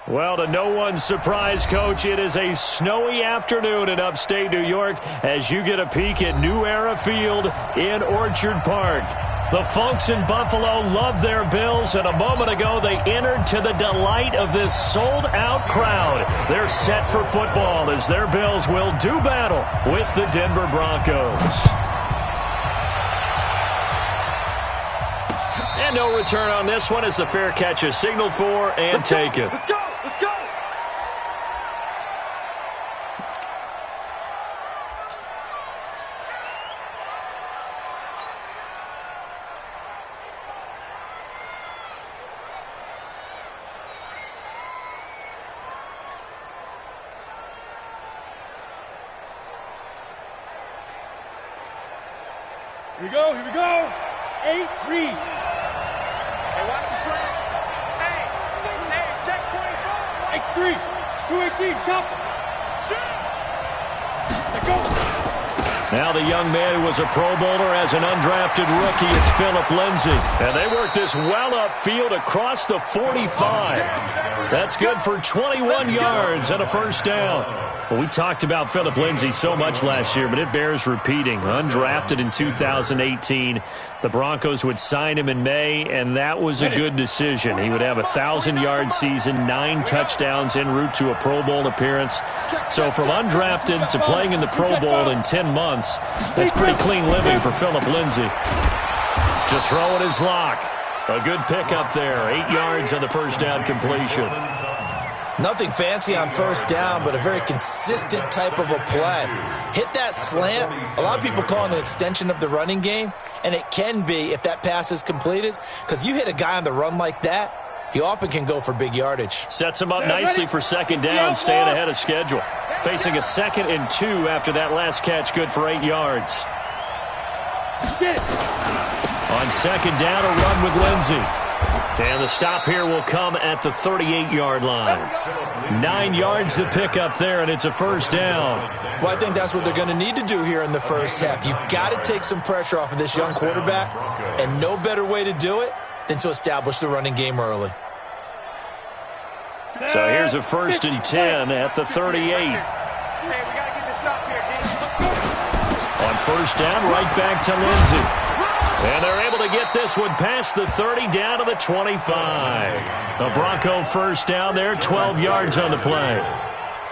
Well, to no one's surprise, Coach, it is a snowy afternoon in upstate New York as you get a peek at New Era Field in Orchard Park. The folks in Buffalo love their Bills, and a moment ago they entered to the delight of this sold-out crowd. They're set for football as their Bills will do battle with the Denver Broncos. And no return on this one as the fair catch is signaled for and taken. Let's go! Let's go! Here we go, here we go. 8, read. Hey, watch the slant. Hey, check 24. X3, 218, chopper. Shoot. Let go. Now the young man who was a Pro Bowler as an undrafted rookie, it's Phillip Lindsay. And they work this well upfield across the 45. That's good for 21 yards and a first down. Well, we talked about Phillip Lindsay so much last year, but it bears repeating. Undrafted in 2018. The Broncos would sign him in May, and that was a good decision. He would have a 1,000-yard season, 9 touchdowns en route to a Pro Bowl appearance. So from undrafted to playing in the Pro Bowl in 10 months, that's pretty clean living for Phillip Lindsay. Just throwing his lock. A good pickup there. 8 yards on the first down completion. Nothing fancy on first down, but a very consistent type of a play. Hit that slant. A lot of people call it an extension of the running game, and it can be if that pass is completed, because you hit a guy on the run like that, he often can go for big yardage. Sets him up nicely for second down, staying ahead of schedule. Facing a 2nd and 2 after that last catch, good for 8 yards. On second down, a run with Lindsay. And the stop here will come at the 38-yard line. 9 yards to pick up there, and it's a first down. Well, I think that's what they're going to need to do here in the first half. You've got to take some pressure off of this young quarterback, and no better way to do it than to establish the running game early. So here's a 1st and 10 at the 38. On first down, right back to Lindsay. And they're able to get this one past the 30 down to the 25. A Bronco first down there, 12 yards on the play.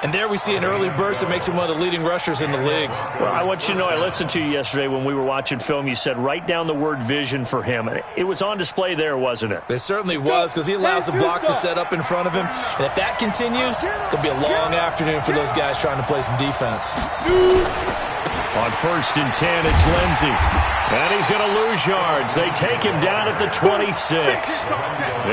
And there we see an early burst that makes him one of the leading rushers in the league. Well, I want you to know, I listened to you yesterday when we were watching film. You said write down the word vision for him. It was on display there, wasn't it? It certainly was, because he allows the blocks to set up in front of him. And if that continues, it'll be a long afternoon for those guys trying to play some defense. On 1st and 10, it's Lindsay. And he's going to lose yards. They take him down at the 26.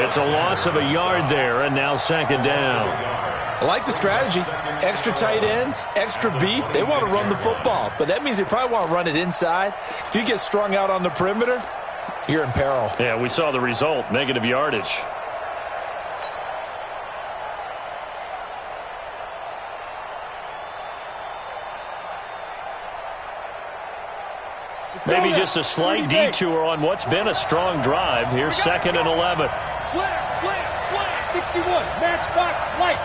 It's a loss of a yard there, and now second down. I like the strategy. Extra tight ends, extra beef. They want to run the football, but that means they probably want to run it inside. If you get strung out on the perimeter, you're in peril. Yeah, we saw the result, negative yardage. Maybe just a slight detour on what's been a strong drive. Here's 2nd and 11. Slam, 61, matchbox, light.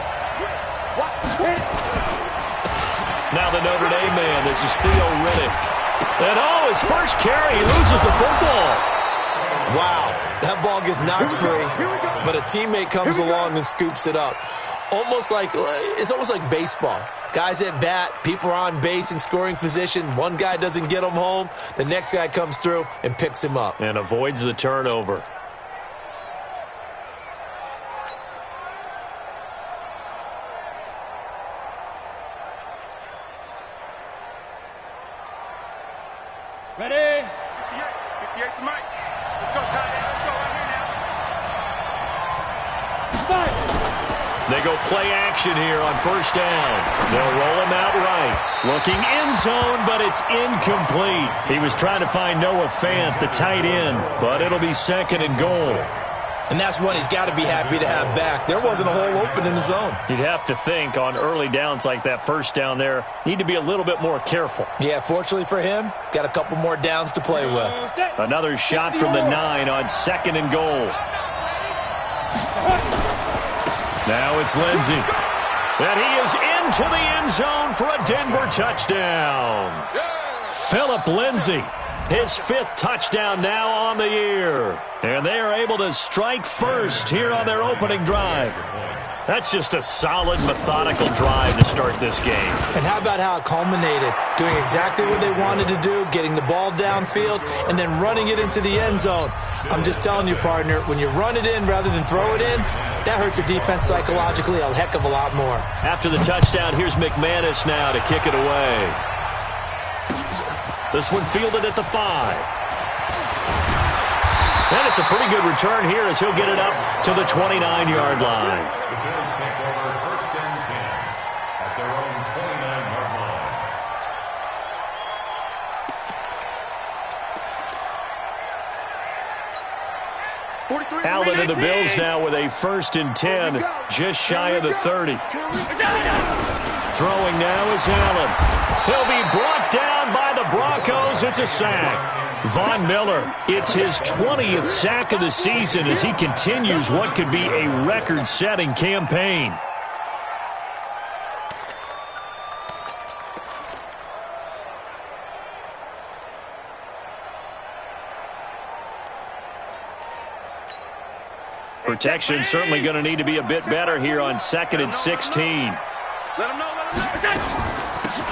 Now the Notre Dame man, this is Theo Riddick. And his first carry, he loses the football. Wow, that ball gets knocked free, but a teammate comes along and scoops it up. It's almost like baseball. Guys at bat, people are on base in scoring position. One guy doesn't get him home. The next guy comes through and picks him up. And avoids the turnover. Ready? 58 to Mike. Let's go, tight end. Let's go right here now. Five. They go play action here on first down. They'll roll him out right. Looking end zone, but it's incomplete. He was trying to find Noah Fant, the tight end, but it'll be 2nd and goal. And that's one he's got to be happy to have back. There wasn't a hole open in the zone. You'd have to think on early downs like that first down there, need to be a little bit more careful. Yeah, fortunately for him, got a couple more downs to play with. Another shot from the 9 on 2nd and goal. Now it's Lindsey. And he is into the end zone for a Denver touchdown. Philip Lindsey, his 5th touchdown now on the year. And they are able to strike first here on their opening drive. That's just a solid, methodical drive to start this game. And how about how it culminated? Doing exactly what they wanted to do, getting the ball downfield, and then running it into the end zone. I'm just telling you, partner, when you run it in rather than throw it in, that hurts a defense psychologically a heck of a lot more. After the touchdown, here's McManus now to kick it away. This one fielded at the 5. And it's a pretty good return here as he'll get it up to the 29-yard line. The Bills take over 1st and 10 at their own 29-yard line. Allen and the Bills now with a 1st and 10, just shy of the 30. Throwing now is Allen. He'll be brought down by the Broncos. It's a sack. Von Miller, it's his 20th sack of the season as he continues what could be a record-setting campaign. Protection certainly going to need to be a bit better here on 2nd and 16.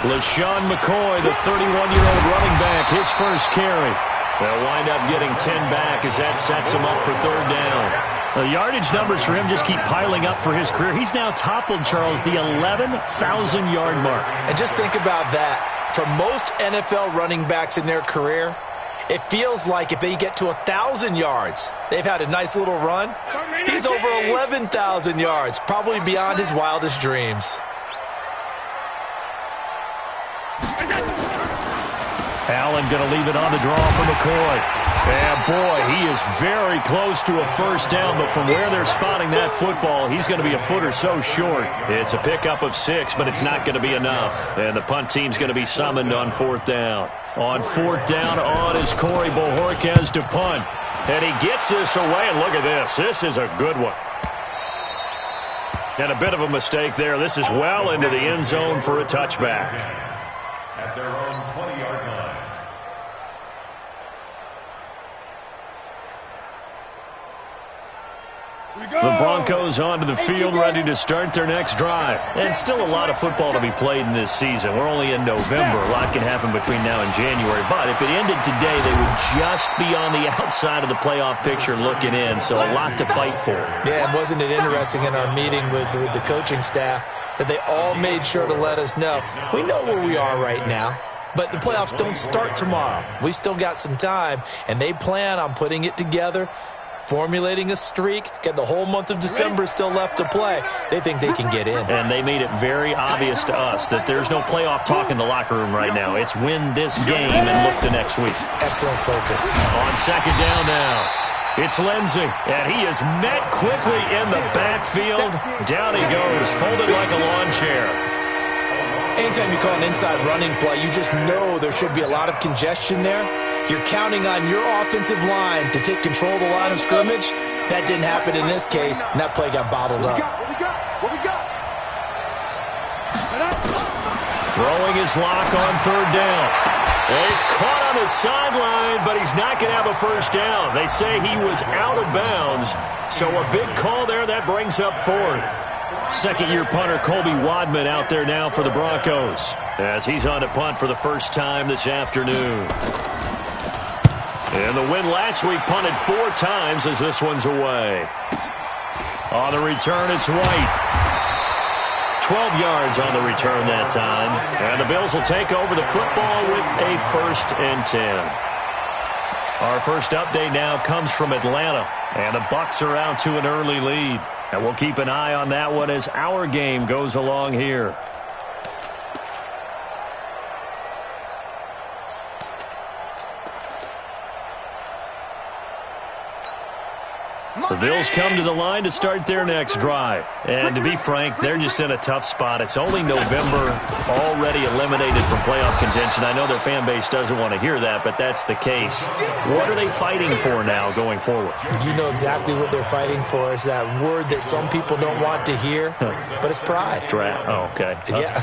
LaShawn McCoy, the 31-year-old running back, his first carry. They'll wind up getting 10 back as that sets him up for 3rd down. The yardage numbers for him just keep piling up for his career. He's now toppled, Charles, the 11,000-yard mark. And just think about that. For most NFL running backs in their career, it feels like if they get to 1,000 yards, they've had a nice little run. He's over 11,000 yards, probably beyond his wildest dreams. Allen going to leave it on the draw for McCoy. And, boy, he is very close to a 1st down, but from where they're spotting that football, he's going to be a foot or so short. It's a pickup of 6, but it's not going to be enough. And the punt team's going to be summoned on 4th down. On 4th down on is Corey Bojorquez to punt. And he gets this away, and look at this. This is a good one. And a bit of a mistake there. This is well into the end zone for a touchback. At their own 20-yard line. The Broncos onto the field, ready to start their next drive. And still a lot of football to be played in this season. We're only in November. A lot can happen between now and January. But if it ended today, they would just be on the outside of the playoff picture looking in. So a lot to fight for. Yeah, and wasn't it interesting in our meeting with the coaching staff that they all made sure to let us know, we know where we are right now, but the playoffs don't start tomorrow. We still got some time, and they plan on putting it together, formulating a streak, get the whole month of December still left to play. They think they can get in. And they made it very obvious to us that there's no playoff talk in the locker room right now. It's win this game and look to next week. Excellent focus. On 2nd down now, it's Lindsey, and he is met quickly in the backfield. Down he goes, folded like a lawn chair. Anytime you call an inside running play, you just know there should be a lot of congestion there. You're counting on your offensive line to take control of the line of scrimmage. That didn't happen in this case, and that play got bottled up. What we got? Throwing his lock on 3rd down. He's caught on the sideline, but he's not going to have a 1st down. They say he was out of bounds, so a big call there. That brings up 4th. 2nd-year punter Colby Wadman out there now for the Broncos as he's on to punt for the first time this afternoon. And the win last week punted 4 times as this one's away. On the return, it's White. 12 yards on the return that time. And the Bills will take over the football with a 1st and 10. Our first update now comes from Atlanta. And the Bucs are out to an early lead. And we'll keep an eye on that one as our game goes along here. The Bills come to the line to start their next drive. And to be frank, they're just in a tough spot. It's only November, already eliminated from playoff contention. I know their fan base doesn't want to hear that, but that's the case. What are they fighting for now going forward? You know exactly what they're fighting for. It's that word that some people don't want to hear, but it's pride. Draft. Oh, okay. Yeah.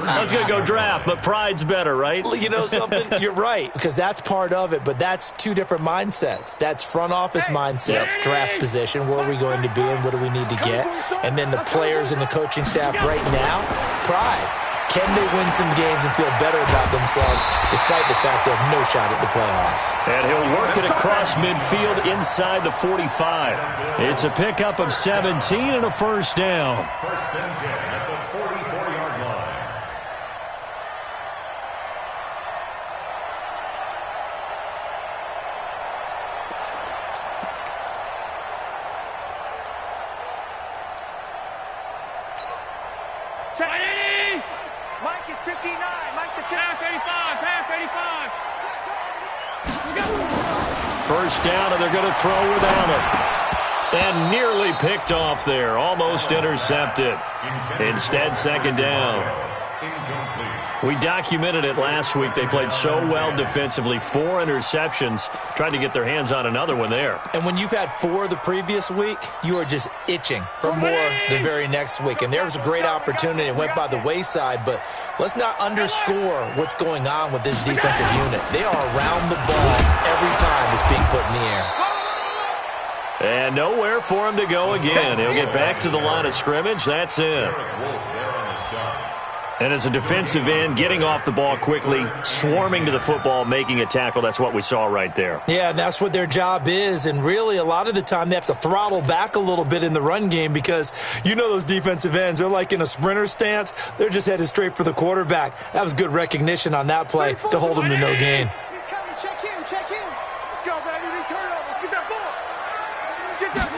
I was going to go draft, but pride's better, right? You know something? You're right, because that's part of it, but that's two different mindsets. That's front office mindset, draft position. Where are we going to be and what do we need to get? And then the players and the coaching staff right now, pride. Can they win some games and feel better about themselves despite the fact they have no shot at the playoffs? And he'll work it across midfield inside the 45. It's a pickup of 17 and a first down. First and 10 at the 44-yard line. Mike is 59. Mike's at pass 85. Pass 85. First down, and they're going to throw with Allen. And nearly picked off there. Almost intercepted. Instead, second down. We documented it last week. They played so well defensively. 4 interceptions. Tried to get their hands on another one there. And when you've had 4 the previous week, you are just itching for more the very next week. And there was a great opportunity. It went by the wayside, but let's not underscore what's going on with this defensive unit. They are around the ball every time it's being put in the air. And nowhere for him to go again. He'll get back to the line of scrimmage. That's it. And as a defensive end, getting off the ball quickly, swarming to the football, making a tackle, that's what we saw right there. Yeah, and that's what their job is. And really, a lot of the time, they have to throttle back a little bit in the run game because you know those defensive ends, they're like in a sprinter stance. They're just headed straight for the quarterback. That was good recognition on that play to hold them to no gain. He's coming. Check in. Check in. Let's go, baby. Turnover. Get that ball. Get that.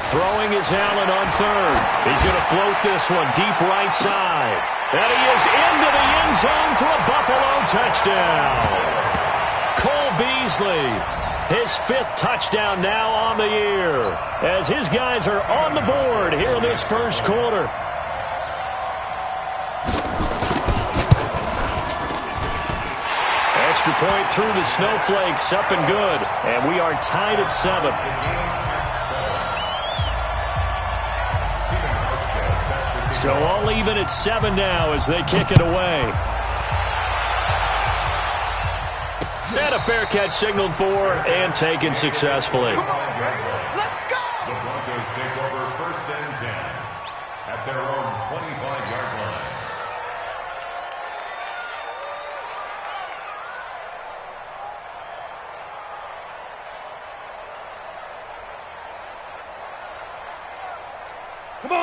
Throwing is Allen on third. He's going to float this one deep right side. And he is into the end zone for a Buffalo touchdown. Cole Beasley, his 5th touchdown now on the year, as his guys are on the board here in this first quarter. Extra point through the Snowflakes, up and good. And we are tied at 7. So all even at 7 now as they kick it away. And a fair catch signaled for and taken successfully. Let's go. The Broncos take over first and 10 at their own 25-yard line.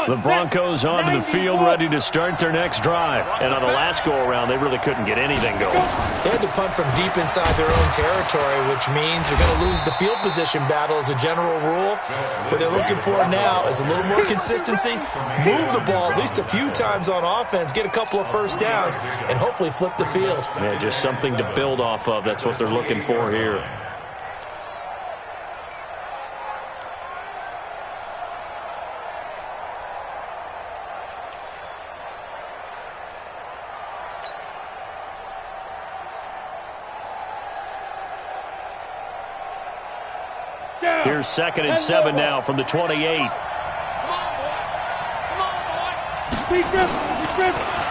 The Broncos onto the field, ready to start their next drive. And on the last go-around, they really couldn't get anything going. They had to punt from deep inside their own territory, which means they're going to lose the field position battle as a general rule. What they're looking for now is a little more consistency, move the ball at least a few times on offense, get a couple of first downs, and hopefully flip the field. Yeah, just something to build off of. That's what they're looking for here. Here's 2nd and 7 now from the 28.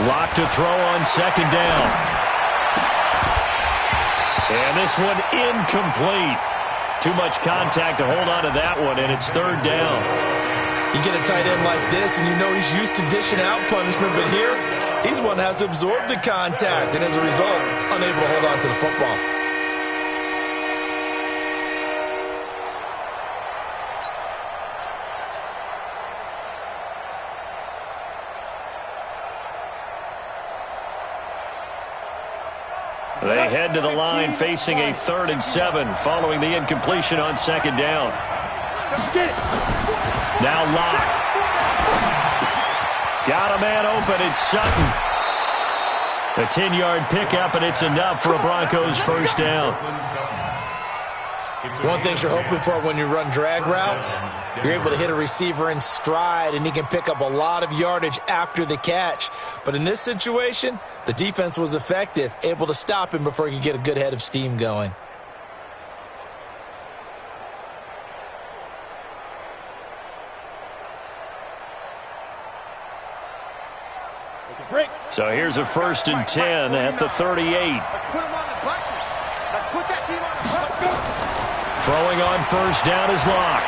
Lock to throw on 2nd down. And this one incomplete. Too much contact to hold on to that one, and it's 3rd down. You get a tight end like this, and you know he's used to dishing out punishment, but here, he's one that has to absorb the contact, and as a result, unable to hold on to the football. They head to the line facing a 3rd and 7 following the incompletion on 2nd down. Now Locke. Got a man open. It's Sutton. A 10-yard pickup, and it's enough for a Broncos first down. One thing you're hoping for when you run drag routes, you're able to hit a receiver in stride, and he can pick up a lot of yardage after the catch. But in this situation, the defense was effective, able to stop him before he could get a good head of steam going. So here's a 1st and 10 at the 38. Let's put him on the buses. Let's put that team on the buses. Throwing on 1st down is Locke.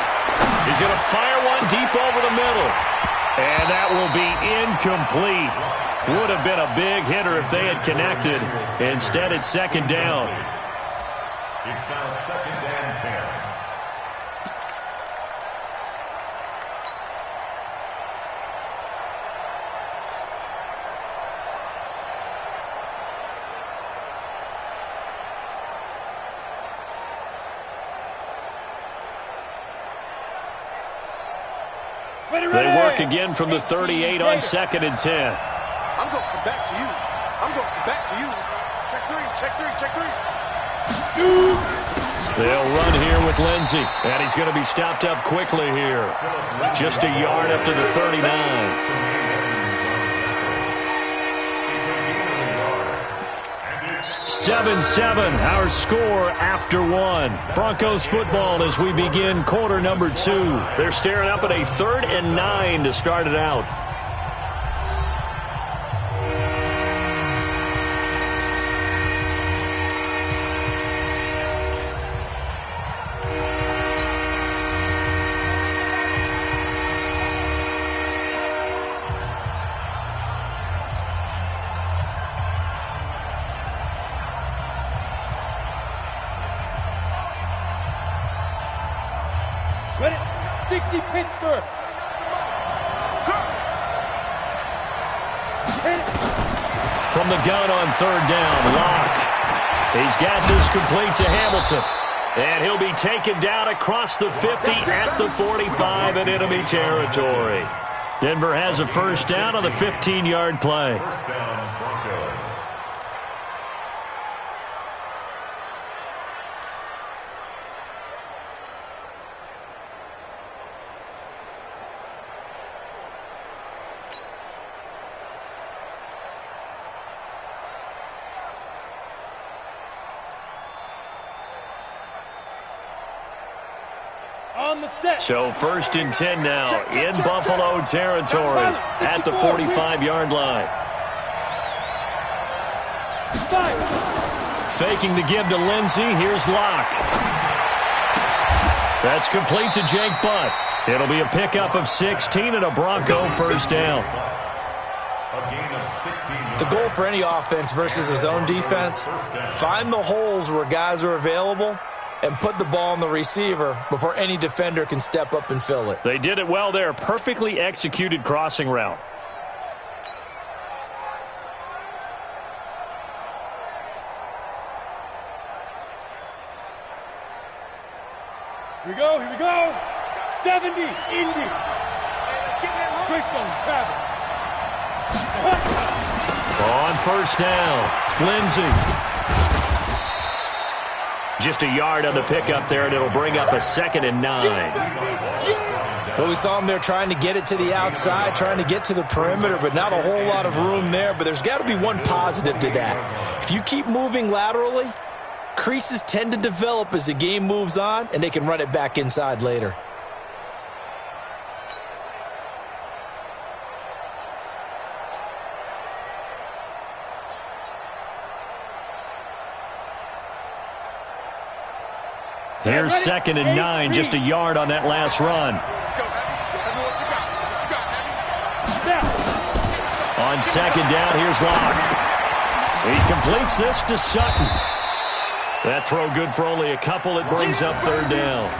He's going to fire one deep over the middle. And that will be incomplete. Would have been a big hitter if they had connected. Instead, it's 2nd down. It's now 2nd and 10. They work again from the 38 on 2nd and 10. I'm going to come back to you. I'm going to come back to you. Check 3, check 3, check 3. They'll run here with Lindsey. And he's going to be stopped up quickly here. Just a yard up to the 39. 7-7, our score after 1. Broncos football as we begin quarter number 2. They're staring up at a 3rd and 9 to start it out. Ready? 60 Pittsburgh. From the gun on 3rd down, Locke. He's got this complete to Hamilton. And he'll be taken down across the 50 at the 45 in enemy territory. Denver has a 1st down on the 15-yard play. 1st down, Broncos. On the set. So 1st and 10 now in Buffalo territory at the 45-yard line. Faking the give to Lindsey. Here's Locke. That's complete to Jake Butt. It'll be a pickup of 16 and a Bronco 1st down. A gain of 16. The goal for any offense versus his own defense, find the holes where guys are available and put the ball on the receiver before any defender can step up and fill it. They did it well there. Perfectly executed crossing route. Here we go, here we go. 70, Indy. Let's get that Bristol, Travis. On 1st down, Lindsey. Just a yard on the pickup there, and it'll bring up a 2nd and 9. Well, we saw him there trying to get it to the outside, trying to get to the perimeter, but not a whole lot of room there. But there's got to be one positive to that. If you keep moving laterally, creases tend to develop as the game moves on, and they can run it back inside later. Here's 2nd and 9, just a yard on that last run. Let's go, Heavy. Heavy, what you got? What you got, Heavy? On 2nd down, here's Locke. He completes this to Sutton. That throw good for only a couple. It brings up 3rd down.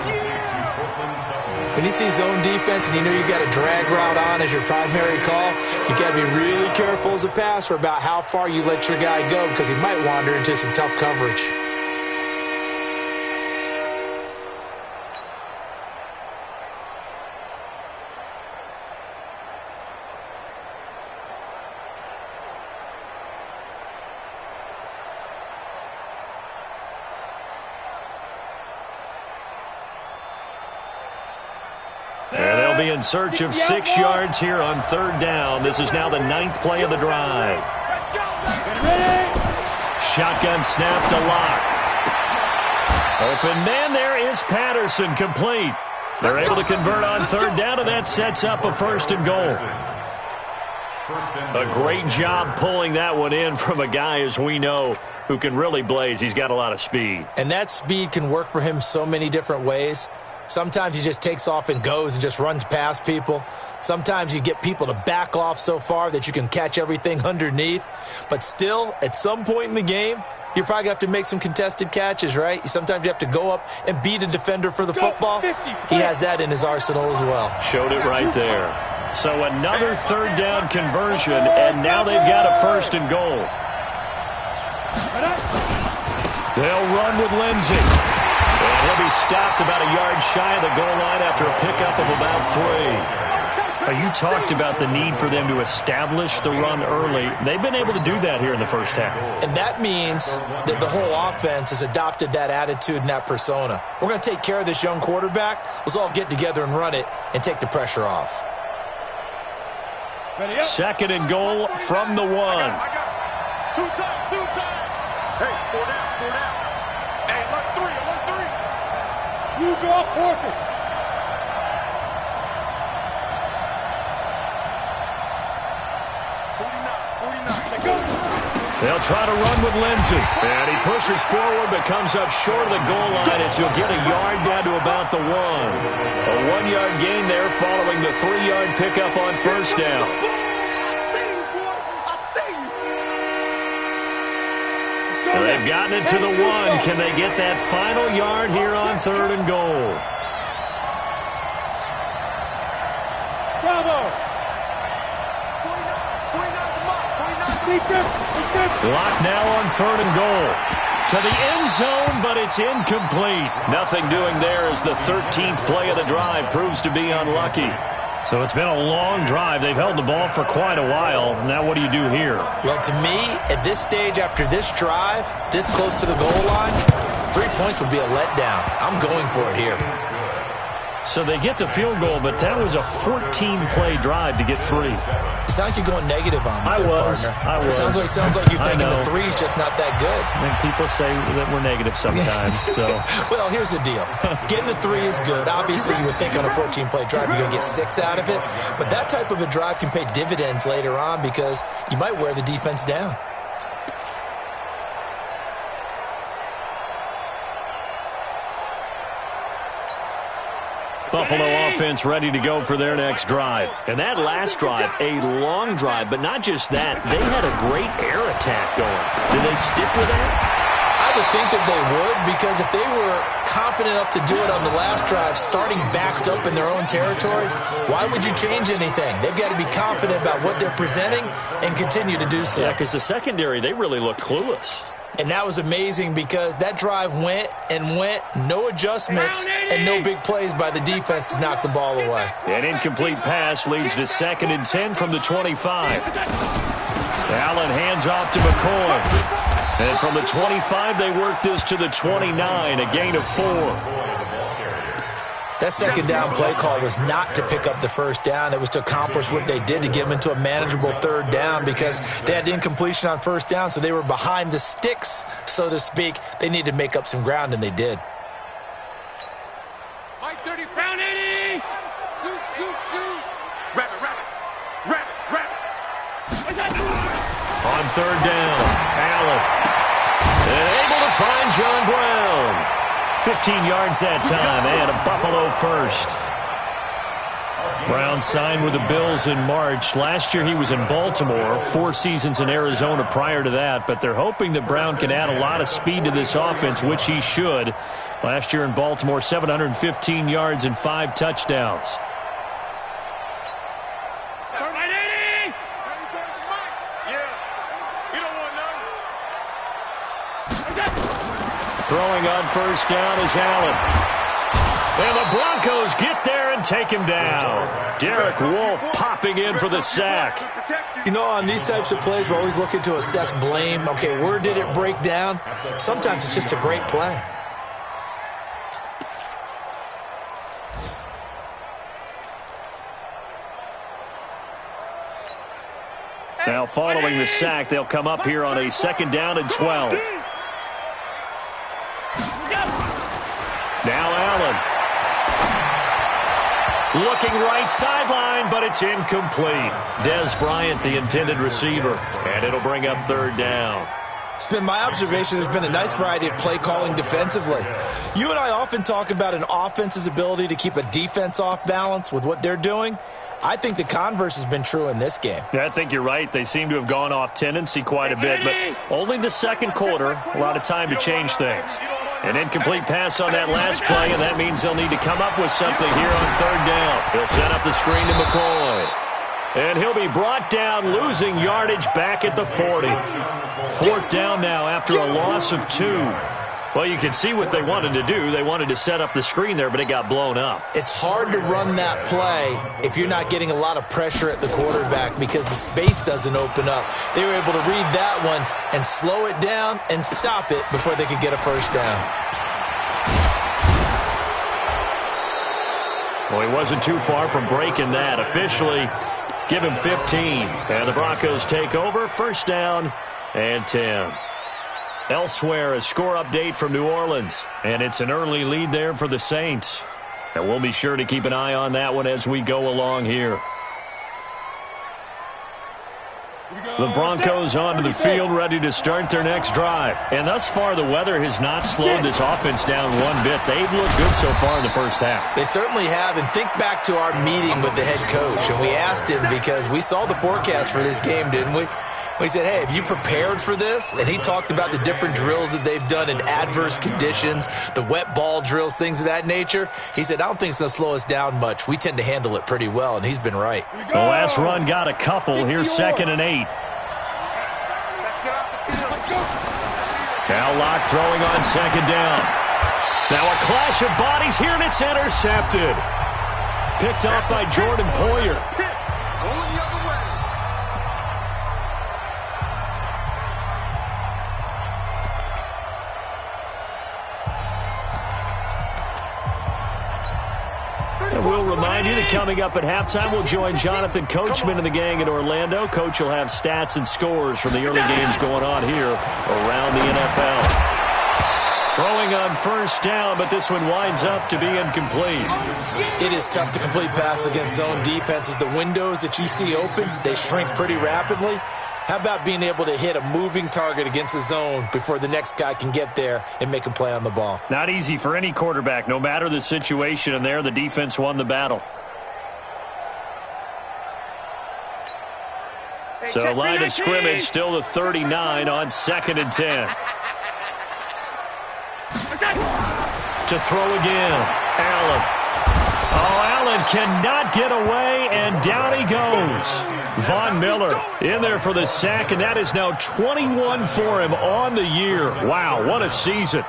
When you see zone defense and you know you got a drag route on as your primary call, you got to be really careful as a passer about how far you let your guy go because he might wander into some tough coverage. They'll be in search of 6 yards here on 3rd down. This is now the 9th play of the drive. Shotgun snap to Locke. Open man there is Patterson, complete. They're able to convert on 3rd down, and that sets up a 1st and goal. A great job pulling that one in from a guy, as we know, who can really blaze. He's got a lot of speed. And that speed can work for him so many different ways. Sometimes he just takes off and goes and just runs past people. Sometimes you get people to back off so far that you can catch everything underneath. But still, at some point in the game, you're probably going to have to make some contested catches, right? Sometimes you have to go up and beat a defender for the football. He has that in his arsenal as well. Showed it right there. So another 3rd down conversion, and now they've got a 1st and goal. They'll run with Lindsey. And he'll be stopped about a yard shy of the goal line after a pickup of about 3. You talked about the need for them to establish the run early. They've been able to do that here in the first half. And that means that the whole offense has adopted that attitude and that persona. We're going to take care of this young quarterback. Let's all get together and run it and take the pressure off. 2nd and goal from the 1. I got it. 2 times. Hey, 4 down. Hey, alert 3. You draw forfeit. 49. Go. They'll try to run with Lindsey. And he pushes forward but comes up short of the goal line as he'll get a yard down to about the 1. A 1-yard gain there following the 3-yard pickup on 1st down. They've gotten it to the 1. Can they get that final yard here on 3rd and goal? Bravo. Lock now on 3rd and goal. To the end zone, but it's incomplete. Nothing doing there as the 13th play of the drive proves to be unlucky. So it's been a long drive. They've held the ball for quite a while. Now what do you do here? Well, to me, at this stage, after this drive, this close to the goal line, 3 points would be a letdown. I'm going for it here. So they get the field goal, but that was a 14-play drive to get 3. It sounds like you're going negative on me, I was. It sounds like you're thinking the 3 is just not that good. And people say that we're negative sometimes. So, well, here's the deal. Getting the 3 is good. Obviously, you would think on a 14-play drive you're going to get 6 out of it. But that type of a drive can pay dividends later on because you might wear the defense down. Buffalo offense ready to go for their next drive. And that last drive, a long drive, but not just that. They had a great air attack going. Did they stick with that? I would think that they would, because if they were confident enough to do it on the last drive, starting backed up in their own territory, why would you change anything? They've got to be confident about what they're presenting and continue to do so. Yeah, because the secondary, they really look clueless. And that was amazing because that drive went, no adjustments, and no big plays by the defense to knock the ball away. An incomplete pass leads to 2nd and 10 from the 25. Allen hands off to McCoy. And from the 25, they work this to the 29, a gain of 4. That 2nd down play call was not to pick up the 1st down. It was to accomplish what they did to get them into a manageable 3rd down because they had incompletion on 1st down, so they were behind the sticks, so to speak. They needed to make up some ground, and they did. Mike 30, pound 80. Shoot. Rabbit. On 3rd down, Allen. And able to find John Brown. 15 yards that time, and a Buffalo 1st. Brown signed with the Bills in March. Last year he was in Baltimore, 4 seasons in Arizona prior to that, but they're hoping that Brown can add a lot of speed to this offense, which he should. Last year in Baltimore, 715 yards and 5 touchdowns. Throwing on 1st down is Allen. And the Broncos get there and take him down. Derek Wolfe popping in for the sack. You know, on these types of plays, we're always looking to assess blame. Okay, where did it break down? Sometimes it's just a great play. Now following the sack, they'll come up here on a 2nd down and 12. Now Allen. Looking right sideline, but it's incomplete. Des Bryant, the intended receiver. And it'll bring up 3rd down. It's been my observation there's been a nice variety of play calling defensively. You and I often talk about an offense's ability to keep a defense off balance with what they're doing. I think the converse has been true in this game. Yeah, I think you're right. They seem to have gone off tendency quite a bit, but only the 2nd quarter, a lot of time to change things. An incomplete pass on that last play, and that means they'll need to come up with something here on 3rd down. He'll set up the screen to McCoy. And he'll be brought down, losing yardage back at the 40. 4th down now after a loss of 2. Well, you can see what they wanted to do. They wanted to set up the screen there, but it got blown up. It's hard to run that play if you're not getting a lot of pressure at the quarterback because the space doesn't open up. They were able to read that one and slow it down and stop it before they could get a 1st down. Well, he wasn't too far from breaking that. Officially, give him 15. And the Broncos take over, 1st down and 10. Elsewhere, a score update from New Orleans, and it's an early lead there for the Saints. And we'll be sure to keep an eye on that one as we go along here. The Broncos onto the field, ready to start their next drive. And thus far, the weather has not slowed this offense down one bit. They've looked good so far in the 1st half. They certainly have, and think back to our meeting with the head coach, and we asked him because we saw the forecast for this game, didn't we? We said, hey, have you prepared for this? And he talked about the different drills that they've done in adverse conditions, the wet ball drills, things of that nature. He said, I don't think it's going to slow us down much. We tend to handle it pretty well, and he's been right. The last run got a couple. Here's 2nd and 8. Now Locke throwing on 2nd down. Now a clash of bodies here, and it's intercepted. Picked off by Jordan Poyer. And we'll remind you that coming up at halftime, we'll join Jonathan Coachman and the gang in Orlando. Coach will have stats and scores from the early games going on here around the NFL. Throwing on 1st down, but this one winds up to be incomplete. It is tough to complete passes against zone defenses. The windows that you see open, they shrink pretty rapidly. How about being able to hit a moving target against a zone before the next guy can get there and make a play on the ball? Not easy for any quarterback, no matter the situation, and there the defense won the battle. So line of scrimmage, still the 39 on 2nd and 10. To throw again, Allen. Oh, Allen cannot get away, and down he goes. Von Miller in there for the sack, and that is now 21 for him on the year. Wow, what a season.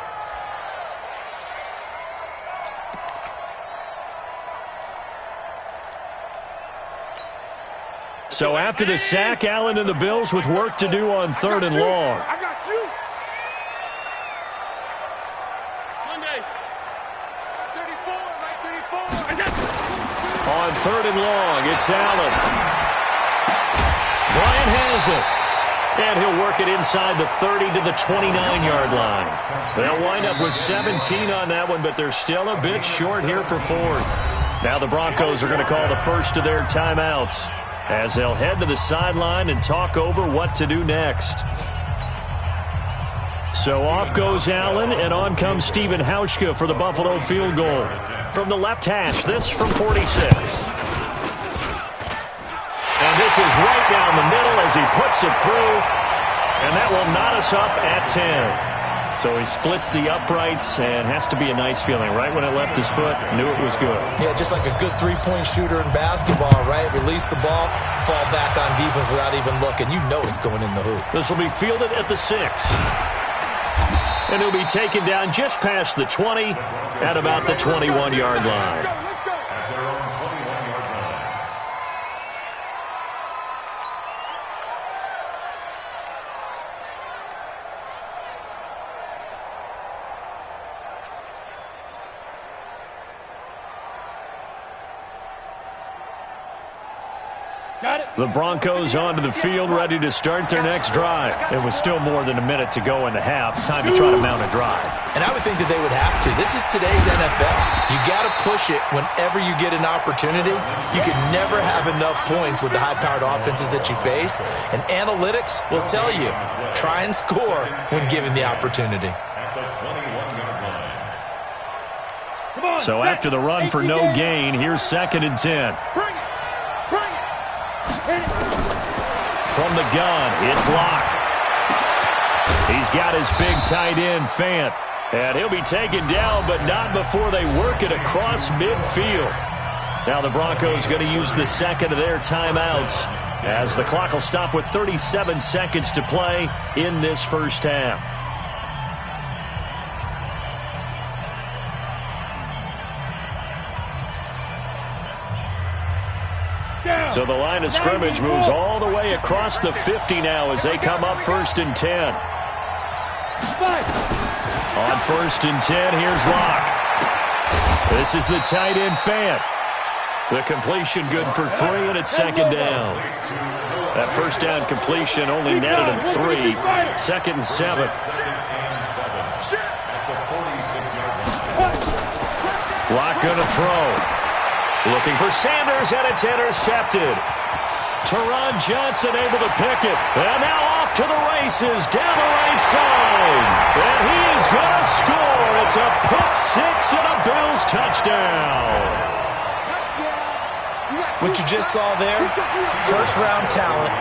So after the sack, Allen and the Bills with work to do on 3rd and long. I got you. Monday. 34, right 34. On 3rd and long, it's Allen. Bryant has it. And he'll work it inside the 30 to the 29-yard line. They'll wind up with 17 on that one, but they're still a bit short here for 4th. Now the Broncos are going to call the first of their timeouts as they'll head to the sideline and talk over what to do next. So off goes Allen, and on comes Stephen Hauschka for the Buffalo field goal. From the left hash, this from 46. And this is right down the middle as he puts it through, and that will knot us up at 10. So he splits the uprights, and has to be a nice feeling. Right when it left his foot, knew it was good. Yeah, just like a good three-point shooter in basketball, right? Release the ball, fall back on defense without even looking. You know it's going in the hoop. This will be fielded at the 6. And he'll be taken down just past the 20 at about the 21-yard line. The Broncos onto the field, ready to start their next drive. It was still more than a minute to go in the half. Time to try to mount a drive. And I would think that they would have to. This is today's NFL. You got to push it whenever you get an opportunity. You can never have enough points with the high-powered offenses that you face. And analytics will tell you, try and score when given the opportunity. So after the run for no gain, here's 2nd and 10. From the gun, it's Locke. He's got his big tight end, Fant. And he'll be taken down, but not before they work it across midfield. Now the Broncos going to use the second of their timeouts as the clock will stop with 37 seconds to play in this first half. So the line of scrimmage moves all the way across the 50 now as they come up 1st and 10. On 1st and 10, here's Locke. This is the tight end, Fant. The completion good for 3, and it's 2nd down. That first down completion only netted him 3. 2nd and 7. Locke going to throw. Looking for Sanders, and it's intercepted. Teron Johnson able to pick it. And now off to the races down the right side. And he is going to score. It's a pick 6 and a Bills touchdown. What you just saw there, first-round talent,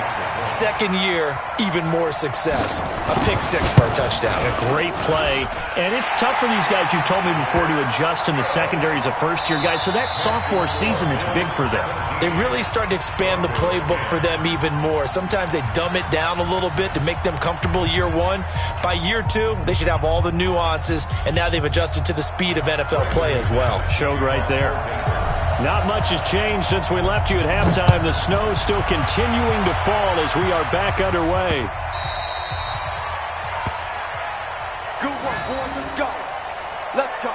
second year, even more success. A pick 6 for a touchdown. A great play. And it's tough for these guys, you've told me before, to adjust in the secondary as a first-year guy. So that sophomore season is big for them. They really started to expand the playbook for them even more. Sometimes they dumb it down a little bit to make them comfortable year 1. By year 2, they should have all the nuances, and now they've adjusted to the speed of NFL play as well. Showed right there. Not much has changed since we left you at halftime. The snow still continuing to fall as we are back underway. Good work, boys. Let's go. Let's go.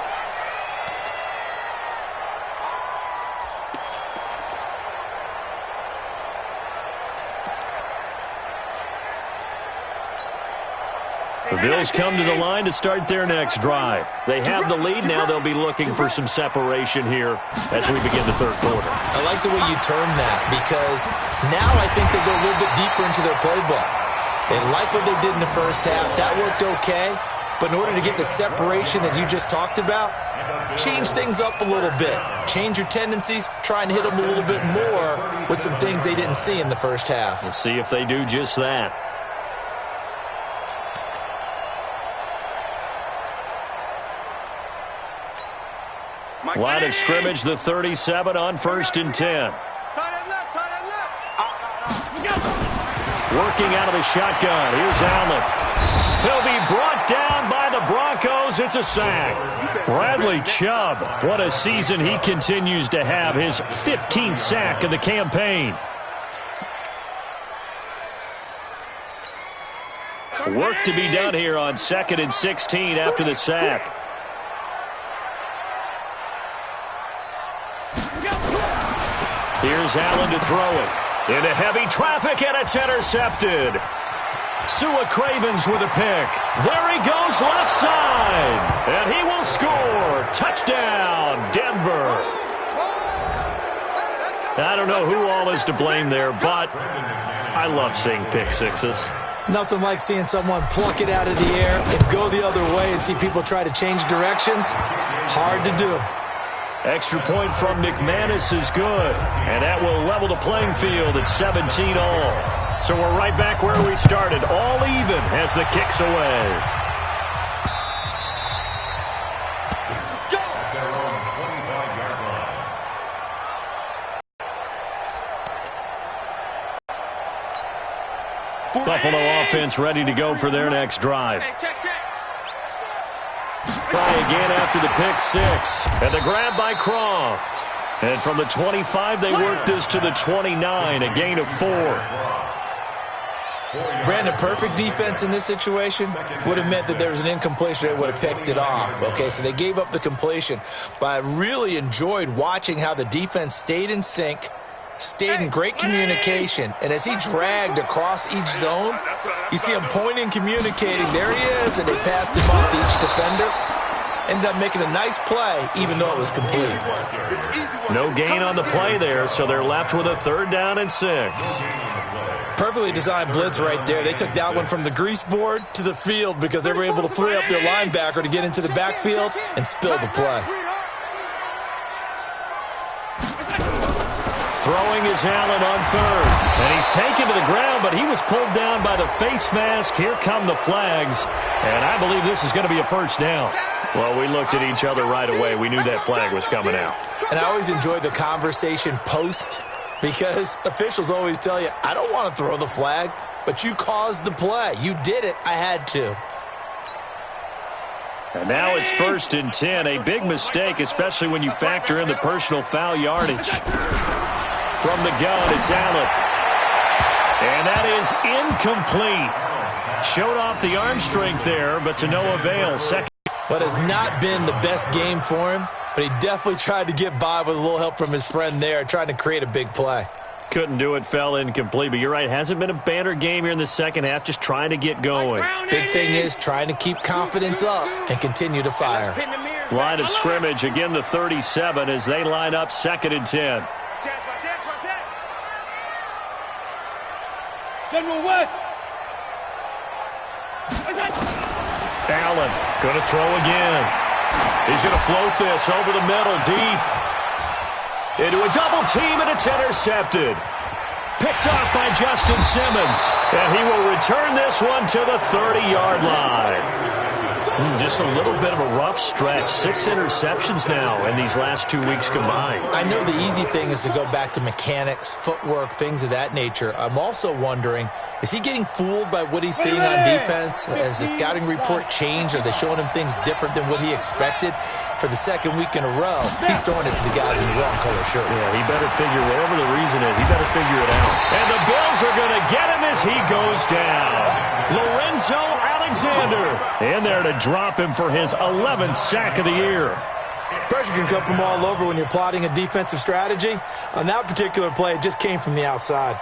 The Bills come to the line to start their next drive. They have the lead. Now they'll be looking for some separation here as we begin the third quarter. I like the way you term that because now I think they go a little bit deeper into their playbook. They like what they did in the first half. That worked okay. But in order to get the separation that you just talked about, change things up a little bit. Change your tendencies. Try and hit them a little bit more with some things they didn't see in the first half. We'll see if they do just that. Line of scrimmage, the 37 on 1st and 10. Working out of the shotgun. Here's Allen. He'll be brought down by the Broncos. It's a sack. Bradley Chubb. What a season he continues to have. His 15th sack of the campaign. Work to be done here on 2nd and 16 after the sack. Here's Allen to throw it. Into heavy traffic, and it's intercepted. Sua Cravens with a pick. There he goes left side. And he will score. Touchdown, Denver. I don't know who all is to blame there, but I love seeing pick sixes. Nothing like seeing someone pluck it out of the air and go the other way and see people try to change directions. Hard to do. Extra point from McManus is good. And that will level the playing field at 17 all. So we're right back where we started, all even as the kick's away. Buffalo offense ready to go for their next drive. Try again after the pick six. And the grab by Croft. And from the 25, they work this to the 29, a gain of 4. Brandon, perfect defense in this situation would have meant that there was an incompletion that would have picked it off. Okay, so they gave up the completion. But I really enjoyed watching how the defense stayed in sync, stayed in great communication, and as he dragged across each zone, you see him pointing, communicating. There he is, and they passed him off to each defender. Ended up making a nice play, even though it was complete. No gain on the play there, so they're left with a 3rd down and 6. Perfectly designed blitz right there. They took that one from the grease board to the field because they were able to free up their linebacker to get into the backfield and spill the play. Throwing is Allen on 3rd. And he's taken to the ground, but he was pulled down by the face mask. Here come the flags. And I believe this is going to be a 1st down. Well, we looked at each other right away. We knew that flag was coming out. And I always enjoy the conversation post because officials always tell you, I don't want to throw the flag, but you caused the play. You did it. I had to. And now it's 1st and 10. A big mistake, especially when you factor in the personal foul yardage. From the gun, it's Allen. And that is incomplete. Showed off the arm strength there, but to no avail. Second. What has not been the best game for him, but he definitely tried to get by with a little help from his friend there, trying to create a big play. Couldn't do it, fell incomplete. But you're right, hasn't been a banner game here in the second half, just trying to get going. Big thing is trying to keep confidence up and continue to fire. Line of scrimmage, again the 37 as they line up 2nd and 10. General West. Allen going to throw again. He's going to float this over the middle, deep. Into a double team, and it's intercepted. Picked off by Justin Simmons. And he will return this one to the 30-yard line. Just a little bit of a rough stretch. 6 interceptions now in these last 2 weeks combined. I know the easy thing is to go back to mechanics, footwork, things of that nature. I'm also wondering, is he getting fooled by what he's seeing on defense? Has the scouting report changed? Are they showing him things different than what he expected? For the 2nd week in a row, he's throwing it to the guys in the wrong color shirts. Yeah, he better figure, whatever the reason is, he better figure it out. And the Bills are going to get him as he goes down. Lorenzo Alexander in there to drop him for his 11th sack of the year. Pressure can come from all over when you're plotting a defensive strategy. On that particular play, it just came from the outside.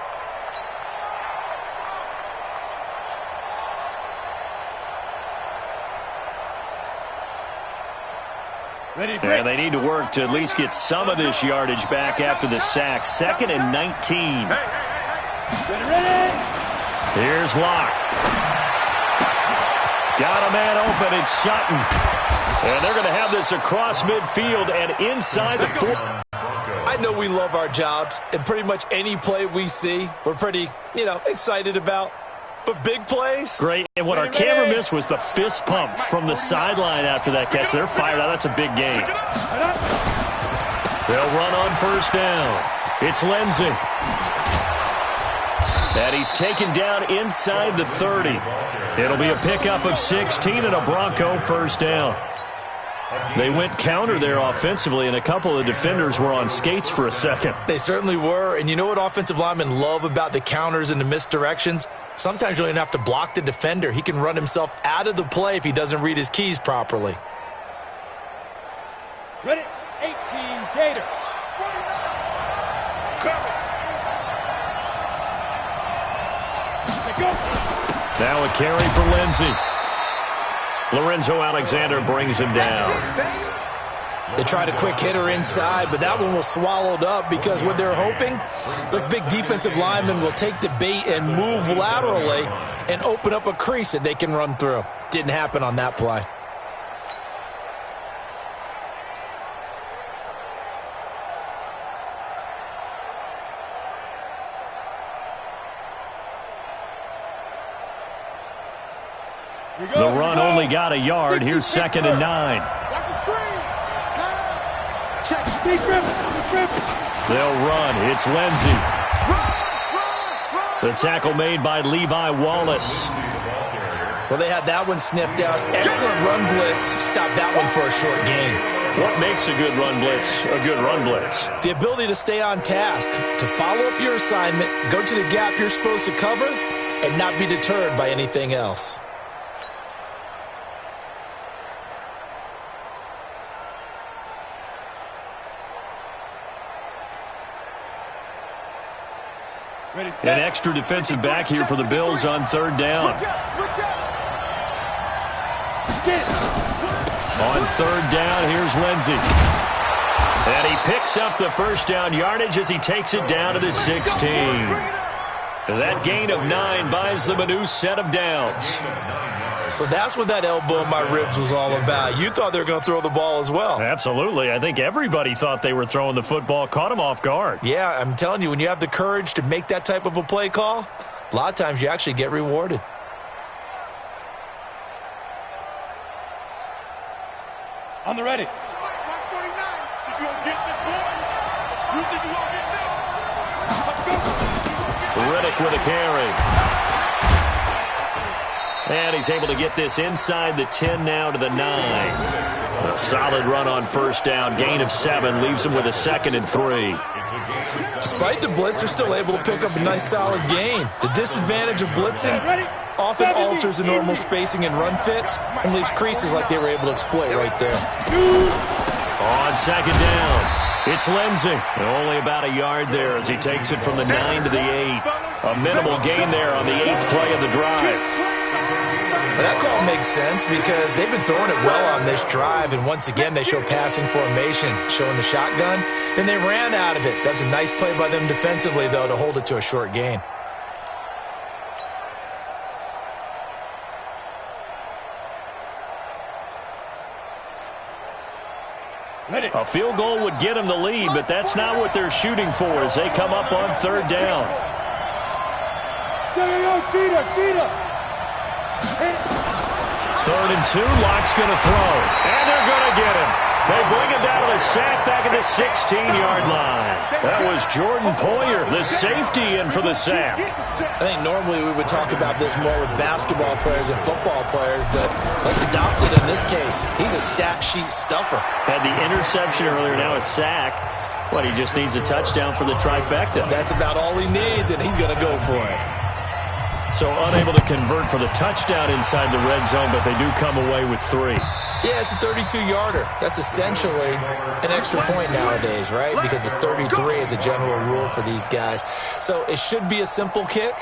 And they need to work to at least get some of this yardage back after the sack. 2nd and 19. Here's Locke. Got a man open. It's Sutton. And they're going to have this across midfield and inside the 4. I know we love our jobs, and pretty much any play we see, we're pretty, excited about. But big plays? Great. And what our camera missed was the fist pump from the sideline after that catch. They're fired out. That's a big game. They'll run on 1st down. It's Lindsey. And he's taken down inside the 30. It'll be a pickup of 16 and a Bronco 1st down. They went counter there offensively, and a couple of defenders were on skates for a second. They certainly were. And you know what offensive linemen love about the counters and the misdirections? Sometimes you don't even have to block the defender. He can run himself out of the play if he doesn't read his keys properly. Ready, 18, Gator. Now a carry for Lindsey. Lorenzo Alexander brings him down. They tried a quick hitter inside, but that one was swallowed up because what they're hoping, those big defensive linemen will take the bait and move laterally and open up a crease that they can run through. Didn't happen on that play. The run only got a yard. Here's 2nd and 9. Watch the screen. Pass. Check. Big grip. They'll run. It's Lindsey. The tackle made by Levi Wallace. Well, they had that one sniffed out. Excellent run blitz. Stopped that one for a short gain. What makes a good run blitz a good run blitz? The ability to stay on task, to follow up your assignment, go to the gap you're supposed to cover, and not be deterred by anything else. An extra defensive back here for the Bills on third down. On third down, here's Lindsey. And he picks up the first down yardage as he takes it down to the 16. That gain of 9 buys them a new set of downs. So that's what that elbow in my ribs was all about. You thought they were going to throw the ball as well. Absolutely. I think everybody thought they were throwing the football, caught him off guard. Yeah, I'm telling you, when you have the courage to make that type of a play call, a lot of times you actually get rewarded. On the ready. Riddick with a carry. And he's able to get this inside the 10 now to the 9. A solid run on first down. Gain of 7 leaves him with a 2nd and 3. Despite the blitz, they're still able to pick up a nice solid gain. The disadvantage of blitzing often alters the normal spacing and run fits and leaves creases like they were able to exploit right there. On second down, it's Lindsey. Only about a yard there as he takes it from the 9 to the 8. A minimal gain there on the 8th play of the drive. That call makes sense because they've been throwing it well on this drive, and once again they show passing formation, showing the shotgun. Then they ran out of it. That was a nice play by them defensively, though, to hold it to a short gain. A field goal would get them the lead, but that's not what they're shooting for as they come up on third down. Cheetah. 3rd and 2, Locke's going to throw. And they're going to get him. They bring him down to the sack back at the 16-yard line. That was Jordan Poyer, the safety, in for the sack. I think normally we would talk about this more with basketball players and football players, but let's adopt it in this case. He's a stat sheet stuffer. Had the interception earlier, now a sack. But he just needs a touchdown for the trifecta. That's about all he needs, and he's going to go for it. So unable to convert for the touchdown inside the red zone, but they do come away with 3. Yeah, it's a 32-yarder. That's essentially an extra point nowadays, right? Because it's 33 as a general rule for these guys. So it should be a simple kick.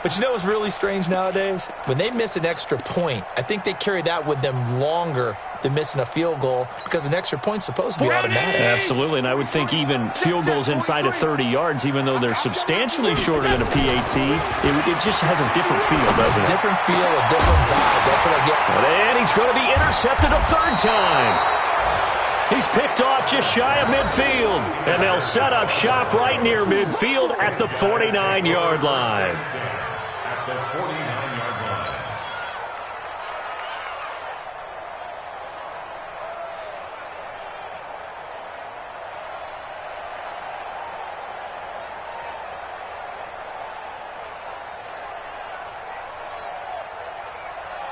But you know what's really strange nowadays? When they miss an extra point, I think they carry that with them longer than missing a field goal because an extra point's supposed to be automatic. Absolutely, and I would think even field goals inside of 30 yards, even though they're substantially shorter than a PAT, it just has a different feel, doesn't it? A different feel, a different vibe. That's what I get. And he's going to be intercepted a 3rd time. He's picked off just shy of midfield, and they'll set up shop right near midfield at the 49-yard line. At the 49-yard line.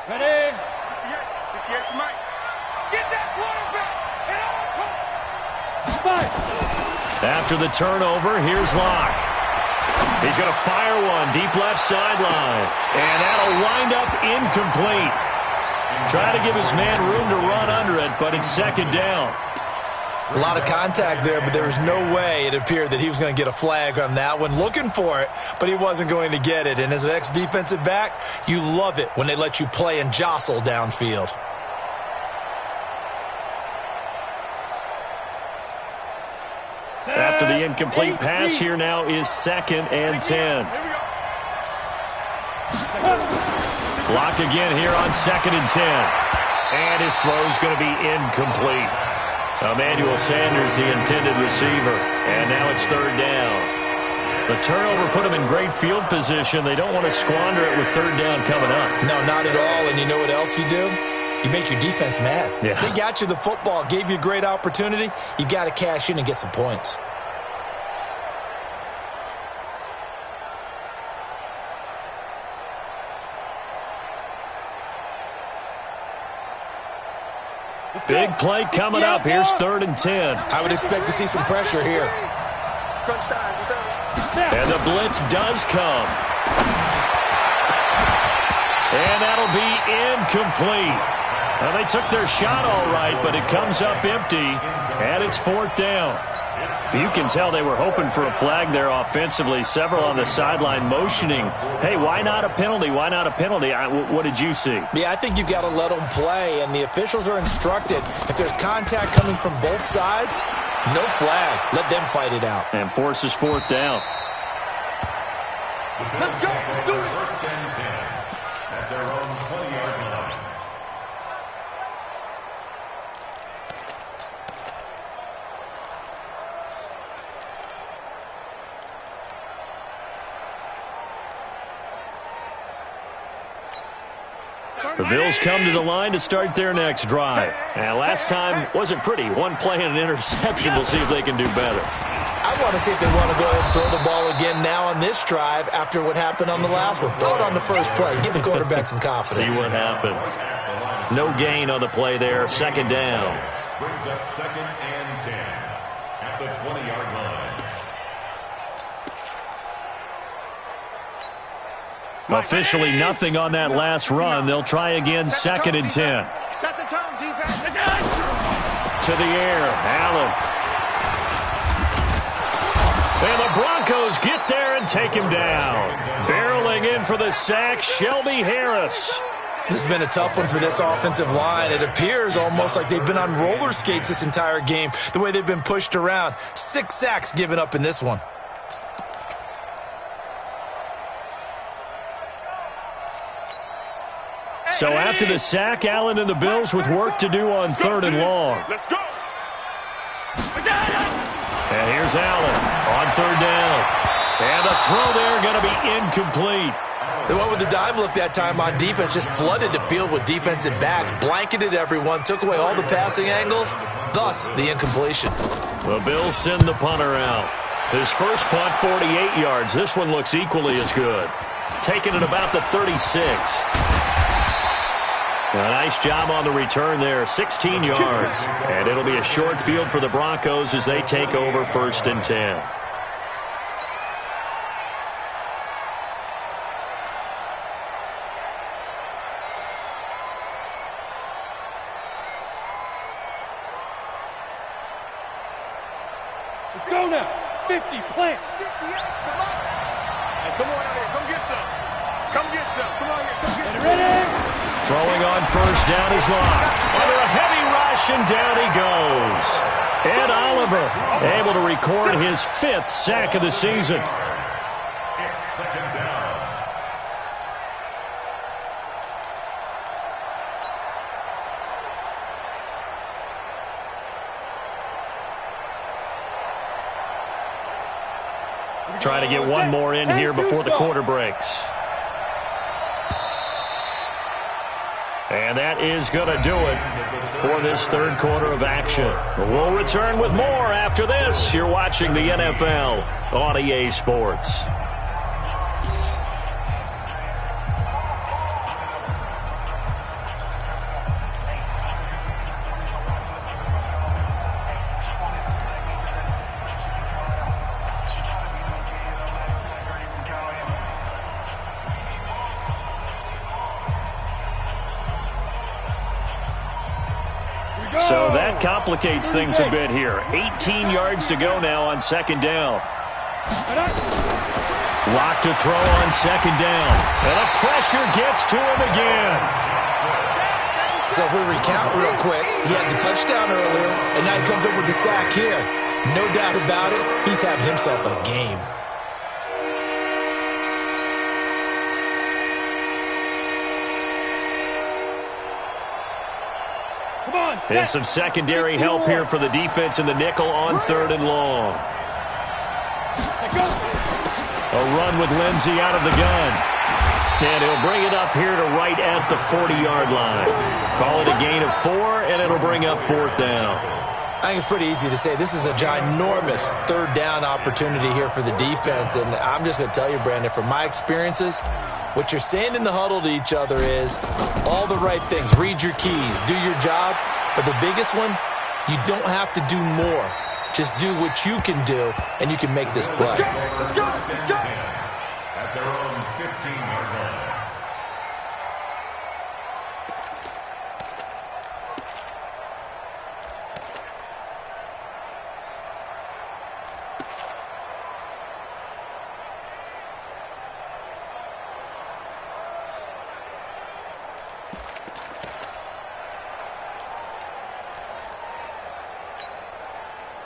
Ready? Mike. Get that quarterback. After the turnover, here's Locke. He's going to fire one deep left sideline. And that'll wind up incomplete. Try to give his man room to run under it, but it's 2nd down. A lot of contact there, but there was no way it appeared that he was going to get a flag on that one. Looking for it, but he wasn't going to get it. And as an ex-defensive back, you love it when they let you play and jostle downfield. After the incomplete pass, here now is 2nd and 10. Block again here on 2nd and 10. And his throw's going to be incomplete. Emmanuel Sanders, the intended receiver. And now it's 3rd down. The turnover put them in great field position. They don't want to squander it with 3rd down coming up. No, not at all. And you know what else you do? You make your defense mad. Yeah. They got you the football, gave you a great opportunity. You got to cash in and get some points. Big play coming up. Here's 3rd and 10. I would expect to see some pressure here. And the blitz does come. And that'll be incomplete. Well, they took their shot all right, but it comes up empty, and it's 4th down. You can tell they were hoping for a flag there offensively. Several on the sideline motioning, hey, why not a penalty? Why not a penalty? What did you see? Yeah, I think you've got to let them play, and the officials are instructed. If there's contact coming from both sides, no flag. Let them fight it out. And forces fourth down. Let's go. Do it. First and 10 at their own 20-yard line. The Bills come to the line to start their next drive. And last time wasn't pretty. One play and an interception. We'll see if they can do better. I want to see if they want to go ahead and throw the ball again now on this drive after what happened on the last one. Throw it on the first play. Give the quarterback some confidence. See what happens. No gain on the play there. Second down. Brings up second and 10 at the 20-yard line. Officially nothing on that last run. They'll try again, second and 10. Set the tone, defense. To the air, Allen. And the Broncos get there and take him down. Barreling in for the sack, Shelby Harris. This has been a tough one for this offensive line. It appears almost like they've been on roller skates this entire game, the way they've been pushed around. 6 sacks given up in this one. So after the sack, Allen and the Bills with work to do on third and long. Let's go. And here's Allen on third down. And the throw there going to be incomplete. They went with the dime look that time on defense, just flooded the field with defensive backs, blanketed everyone, took away all the passing angles, thus the incompletion. The Bills send the punter out. His first punt, 48 yards. This one looks equally as good. Taking it about the 36. A nice job on the return there, 16 yards. And it'll be a short field for the Broncos as they take over first and 10. Let's go now. 50, plant. 58, come on. Hey, come on out here. Come get some. Come get some. Come on here. Come get some. Ready? Throwing on first down is Locke. Under a heavy rush, and down he goes. Ed Oliver able to record his 5th sack of the season. It's second down. Trying to get one more in here before the quarter breaks. And that is going to do it for this third quarter of action. We'll return with more after this. You're watching the NFL on EA Sports. So that complicates things a bit here. 18 yards to go now on second down. Lock to throw on second down. And the pressure gets to him again. So if we recount real quick, he had the touchdown earlier, and now he comes up with the sack here. No doubt about it, he's having himself a game. And some secondary help here for the defense in the nickel on third and long. A run with Lindsey out of the gun. And he'll bring it up here to right at the 40-yard line. Call it a gain of 4, and it'll bring up fourth down. I think it's pretty easy to say this is a ginormous third down opportunity here for the defense. And I'm just going to tell you, Brandon, from my experiences, what you're saying in the huddle to each other is all the right things. Read your keys. Do your job. But the biggest one, you don't have to do more. Just do what you can do, and you can make this play. Let's go. Let's go. At their own 15-yard line.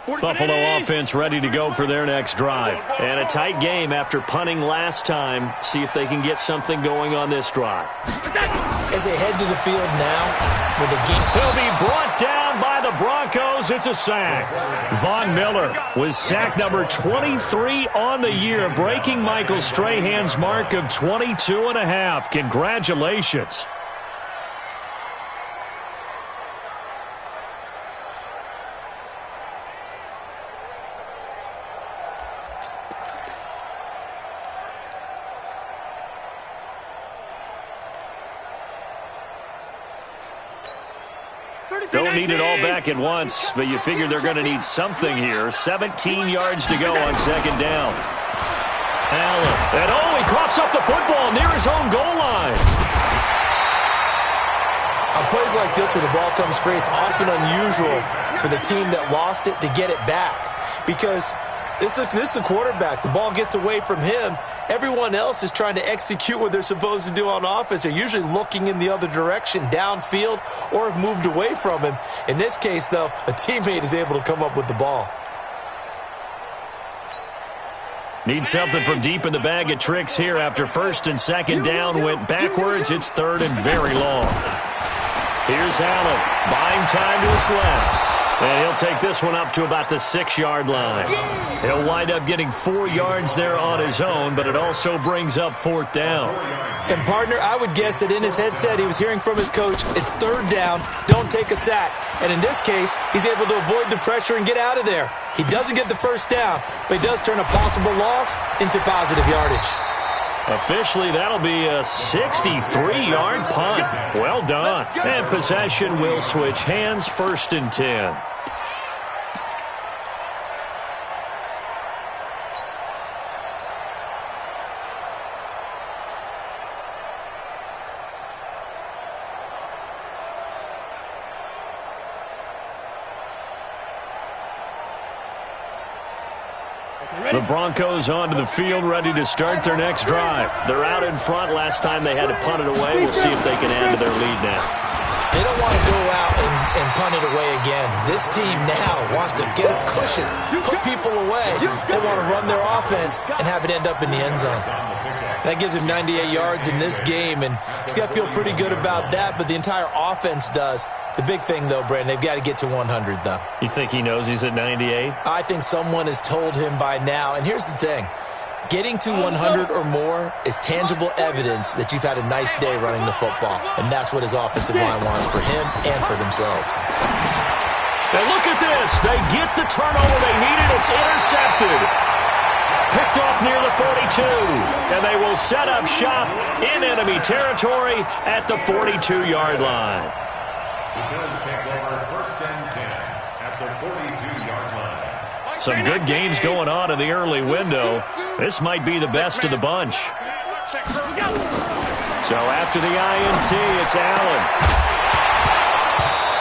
Buffalo offense ready to go for their next drive. And a tight game after punting last time. See if they can get something going on this drive. As they head to the field now with a game. He'll be brought down by the Broncos. It's a sack. Von Miller with sack number 23 on the year, breaking Michael Strahan's mark of 22.5. Congratulations. Don't need it all back at once, but you figure they're going to need something here. 17 yards to go on second down. Allen. And he coughs up the football near his own goal line. On plays like this where the ball comes free, it's often unusual for the team that lost it to get it back. Because this is the quarterback. The ball gets away from him. Everyone else is trying to execute what they're supposed to do on offense. They're usually looking in the other direction, downfield, or have moved away from him. In this case, though, a teammate is able to come up with the ball. Need something from deep in the bag of tricks here after first and second down went backwards. It's third and very long. Here's Allen, buying time to his left. And he'll take this one up to about the 6-yard line. He'll wind up getting 4 yards there on his own, but it also brings up fourth down. And, partner, I would guess that in his headset he was hearing from his coach, it's third down, don't take a sack. And in this case, he's able to avoid the pressure and get out of there. He doesn't get the first down, but he does turn a possible loss into positive yardage. Officially, that'll be a 63-yard punt. Well done. And possession will switch hands, first and 10. The Broncos onto the field, ready to start their next drive. They're out in front. Last time they had to punt it away. We'll see if they can add to their lead now. They don't want to go out and punt it away again. This team now wants to get a cushion, put people away. They want to run their offense and have it end up in the end zone. That gives him 98 yards in this game, and he's got to feel pretty good about that, but the entire offense does. The big thing, though, Brandon, they've got to get to 100, though. You think he knows he's at 98? I think someone has told him by now. And here's the thing. Getting to 100 or more is tangible evidence that you've had a nice day running the football. And that's what his offensive line wants for him and for themselves. And look at this. They get the turnover they needed. It's intercepted. Picked off near the 42. And they will set up shop in enemy territory at the 42-yard line. Some good games going on in the early window. This might be the best of the bunch. So after the INT, it's Allen.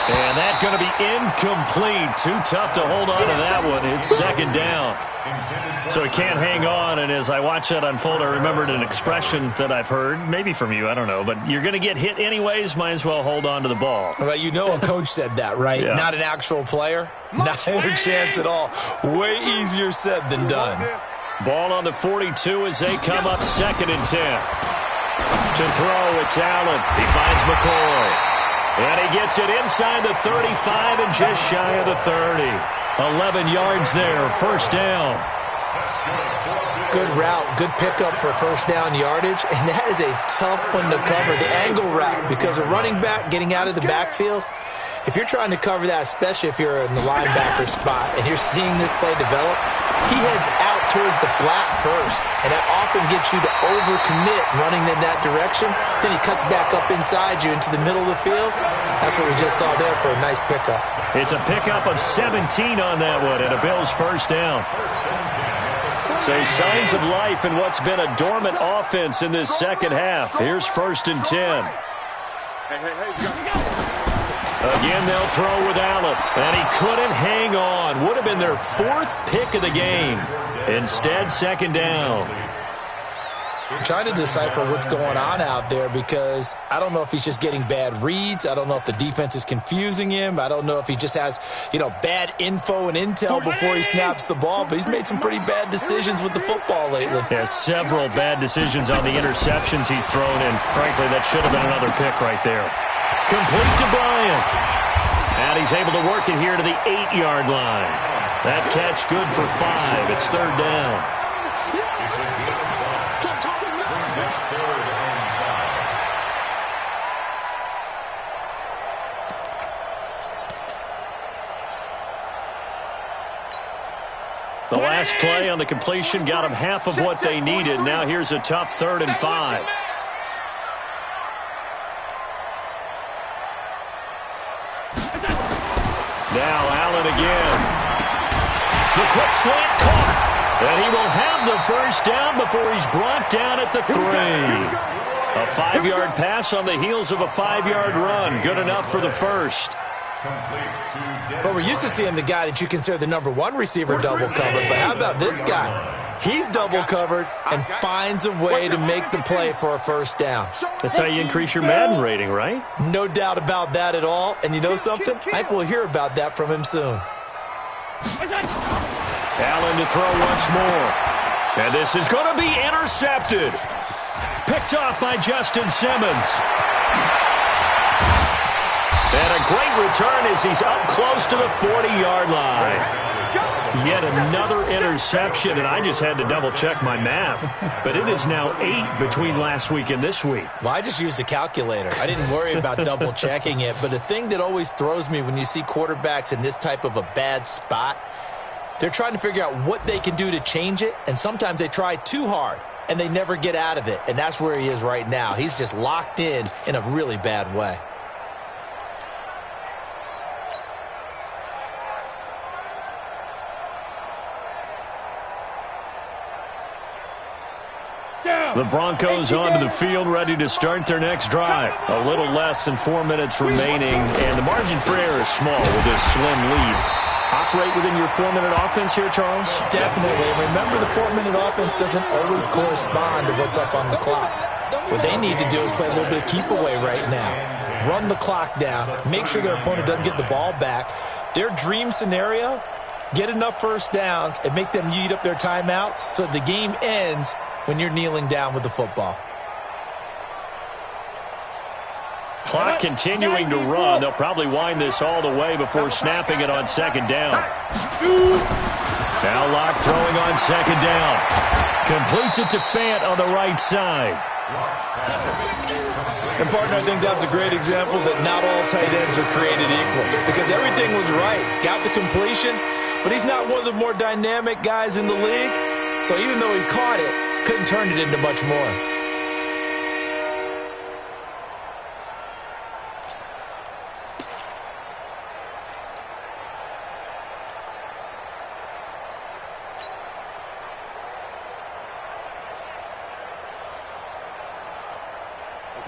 And that's going to be incomplete. Too tough to hold on to that one. It's second down. So he can't hang on, and as I watch that unfold, I remembered an expression that I've heard, maybe from you, I don't know, but you're going to get hit anyways, might as well hold on to the ball. Well, you know a coach said that, right? Yeah. Not an actual player. Not a chance at all. Way easier said than done. Ball on the 42 as they come up second and 10. To throw, it's Allen. He finds McCoy. And he gets it inside the 35 and just shy of the 30. 11 yards there, first down. Good route, good pickup for first down yardage, and that is a tough one to cover, the angle route, because a running back getting out of the backfield, if you're trying to cover that, especially if you're in the linebacker spot and you're seeing this play develop, he heads out towards the flat first, and that often gets you to overcommit running in that direction. Then he cuts back up inside you into the middle of the field. That's what we just saw there for a nice pickup. It's a pickup of 17 on that one, and a Bills first down. So signs of life in what's been a dormant offense in this second half. Here's first and 10. Again, they'll throw with Allen, and he couldn't hang on. Would have been their fourth pick of the game. Instead, second down. I'm trying to decipher what's going on out there because I don't know if he's just getting bad reads. I don't know if the defense is confusing him. I don't know if he just has, bad info and intel before he snaps the ball. But he's made some pretty bad decisions with the football lately. Yeah, several bad decisions on the interceptions he's thrown, and frankly, that should have been another pick right there. Complete to Bryant. And he's able to work it here to the 8-yard line. That catch good for 5. It's 3rd down. The last play on the completion got them half of what they needed. Now here's a tough 3rd and 5. Now Allen again. The quick slant caught. And he will have the first down before he's brought down at the 3. A 5-yard pass on the heels of a 5-yard run. Good enough for the first. But we're used to seeing the guy that you consider the number 1 receiver double covered. But how about this guy? He's double covered and finds a way to make the play for a first down. That's how you increase your Madden rating, right? No doubt about that at all. And you know something? I think we'll hear about that from him soon. Allen to throw once more. And this is going to be intercepted. Picked off by Justin Simmons. And a great return as he's up close to the 40-yard line. Yet another interception, and I just had to double-check my math. But it is now 8 between last week and this week. Well, I just used a calculator. I didn't worry about double-checking it. But the thing that always throws me when you see quarterbacks in this type of a bad spot, they're trying to figure out what they can do to change it, and sometimes they try too hard, and they never get out of it. And that's where he is right now. He's just locked in a really bad way. The Broncos onto the field, ready to start their next drive. A little less than 4 minutes remaining, and the margin for error is small with this slim lead. Operate within your 4-minute offense here, Charles? Definitely. Remember, the 4-minute offense doesn't always correspond to what's up on the clock. What they need to do is play a little bit of keep away right now. Run the clock down. Make sure their opponent doesn't get the ball back. Their dream scenario, get enough first downs and make them eat up their timeouts so the game ends when you're kneeling down with the football. Clock continuing to run. They'll probably wind this all the way before snapping it on 2nd down. Now Locke throwing on 2nd down. Completes it to Fant on the right side. And, partner, I think that's a great example that not all tight ends are created equal. Because everything was right. Got the completion, but he's not one of the more dynamic guys in the league. So even though he caught it, couldn't turn it into much more.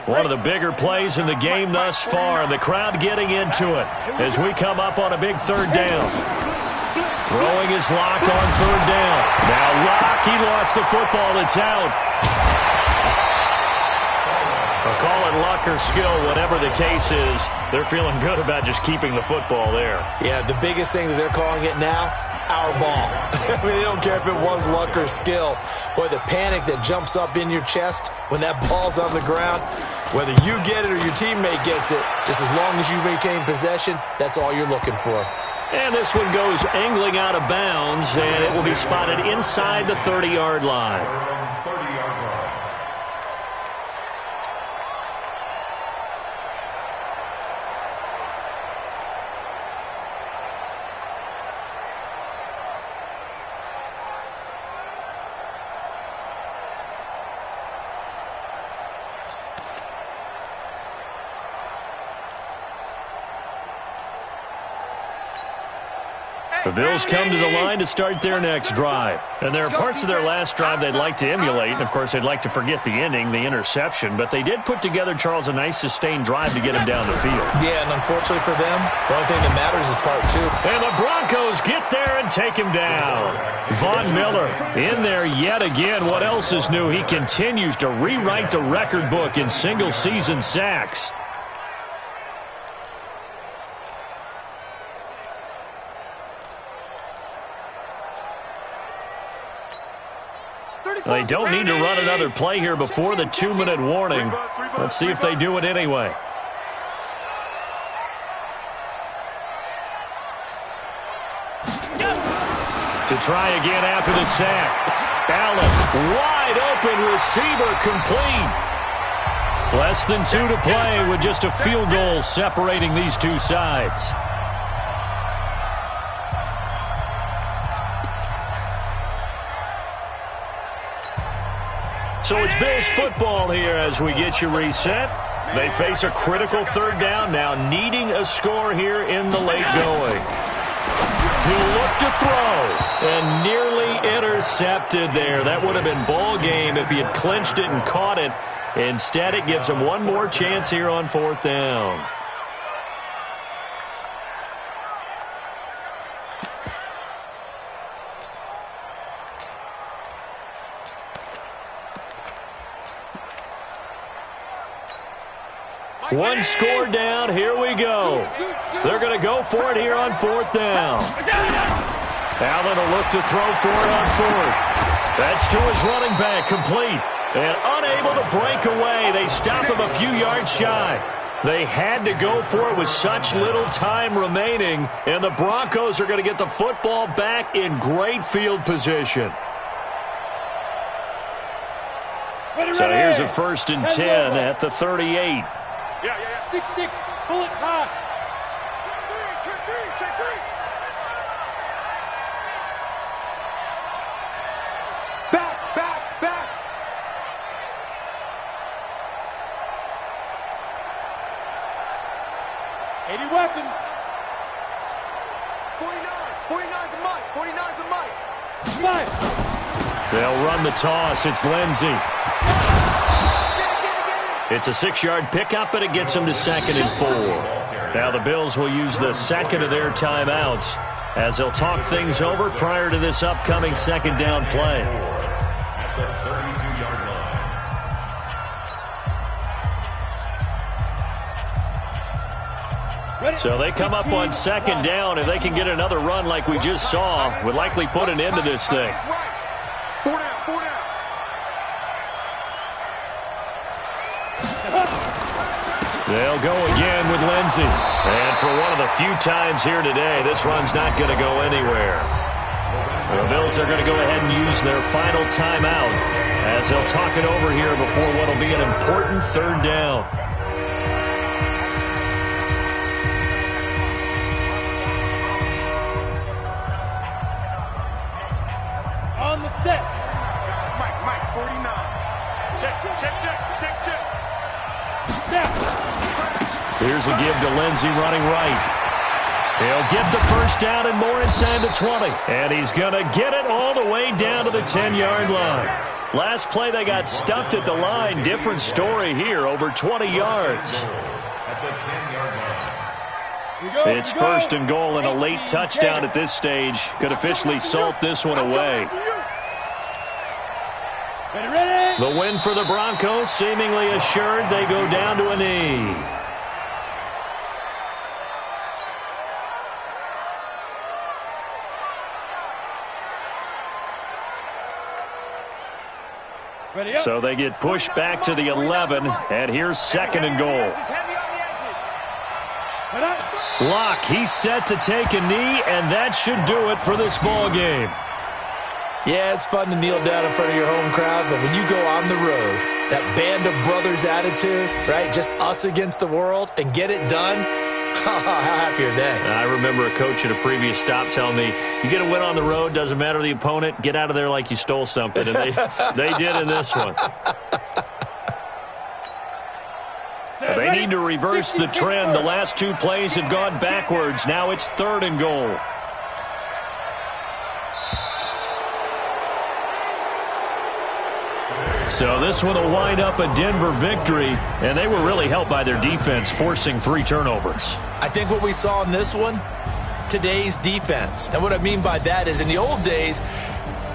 One of the bigger plays in the game thus far, and the crowd getting into it as we come up on a big 3rd down. Throwing his Locke on 3rd down. Now Locke, he lost the football. It's out. I'll call it luck or skill, whatever the case is. They're feeling good about just keeping the football there. Yeah, the biggest thing that they're calling it now, our ball. I mean, they don't care if it was luck or skill. Boy, the panic that jumps up in your chest when that ball's on the ground, whether you get it or your teammate gets it, just as long as you retain possession, that's all you're looking for. And this one goes angling out of bounds, and it will be spotted inside the 30-yard line. The Bills come to the line to start their next drive. And there are parts of their last drive they'd like to emulate. And, of course, they'd like to forget the ending, the interception. But they did put together, Charles, a nice sustained drive to get him down the field. Yeah, and unfortunately for them, the only thing that matters is part two. And the Broncos get there and take him down. Von Miller in there yet again. What else is new? He continues to rewrite the record book in single-season sacks. They don't need to run another play here before the 2-minute warning. Let's see if they do it anyway. To try again after the sack. Allen, wide open receiver, complete. Less than 2 to play with just a field goal separating these two sides. So it's Bills football here as we get you reset. They face a critical third down now, needing a score here in the late going. He'll look to throw and nearly intercepted there. That would have been ball game if he had clinched it and caught it. Instead, it gives him one more chance here on 4th down. One score down. Here we go. They're going to go for it here on 4th down. Allen will look to throw for it on 4th. That's to his running back, complete. And unable to break away. They stop him a few yards shy. They had to go for it with such little time remaining. And the Broncos are going to get the football back in great field position. So here's a 1st and 10 at the 38. 6-6, pull it high. Check three. Back. 80 weapon. 49's the mic. Mike. They'll run the toss. It's Lindsey. It's a 6-yard pickup, but it gets them to 2nd and 4. Now the Bills will use the second of their timeouts as they'll talk things over prior to this upcoming 2nd down play. At the 32-yard line. So they come up on 2nd down. If they can get another run like we just saw, would likely put an end to this thing. 4 down. They'll go again with Lindsey. And for one of the few times here today, this run's not going to go anywhere. The Bills are going to go ahead and use their final timeout as they'll talk it over here before what will be an important 3rd down. On the set. Mike, 49. Check. Now. Here's a give to Lindsey running right. He'll get the 1st down and more inside the 20. And he's going to get it all the way down to the 10-yard line. Last play, they got stuffed at the line. Different story here, over 20 yards. At the 10-yard line. It's 1st and goal and a late touchdown at this stage. Could officially salt this one away. The win for the Broncos, seemingly assured. They go down to a knee. So they get pushed back to the 11, and here's 2nd and goal. Locke, he's set to take a knee, and that should do it for this ball game. Yeah, it's fun to kneel down in front of your home crowd, but when you go on the road, that band of brothers attitude, right, just us against the world, and get it done, how happy are they? I remember a coach at a previous stop telling me, you get a win on the road, doesn't matter the opponent, get out of there like you stole something, and they did in this one. They need to reverse the trend. The last 2 plays have gone backwards. Now it's 3rd and goal. So this one will wind up a Denver victory, and they were really helped by their defense, forcing 3 turnovers. I think what we saw in this one, today's defense. And what I mean by that is in the old days,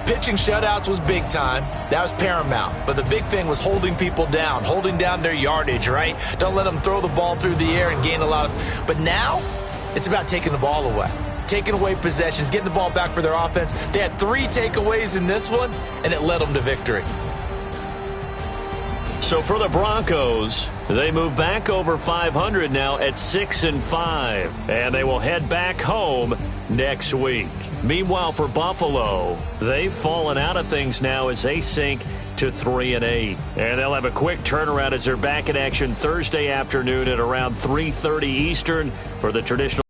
pitching shutouts was big time. That was paramount. But the big thing was holding people down, holding down their yardage, right? Don't let them throw the ball through the air and gain a lot of... But now, it's about taking the ball away. Taking away possessions, getting the ball back for their offense. They had 3 takeaways in this one, and it led them to victory. So for the Broncos, they move back over 500 now at 6-5, and they will head back home next week. Meanwhile, for Buffalo, they've fallen out of things now as they sink to 3-8. And they'll have a quick turnaround as they're back in action Thursday afternoon at around 3:30 Eastern for the traditional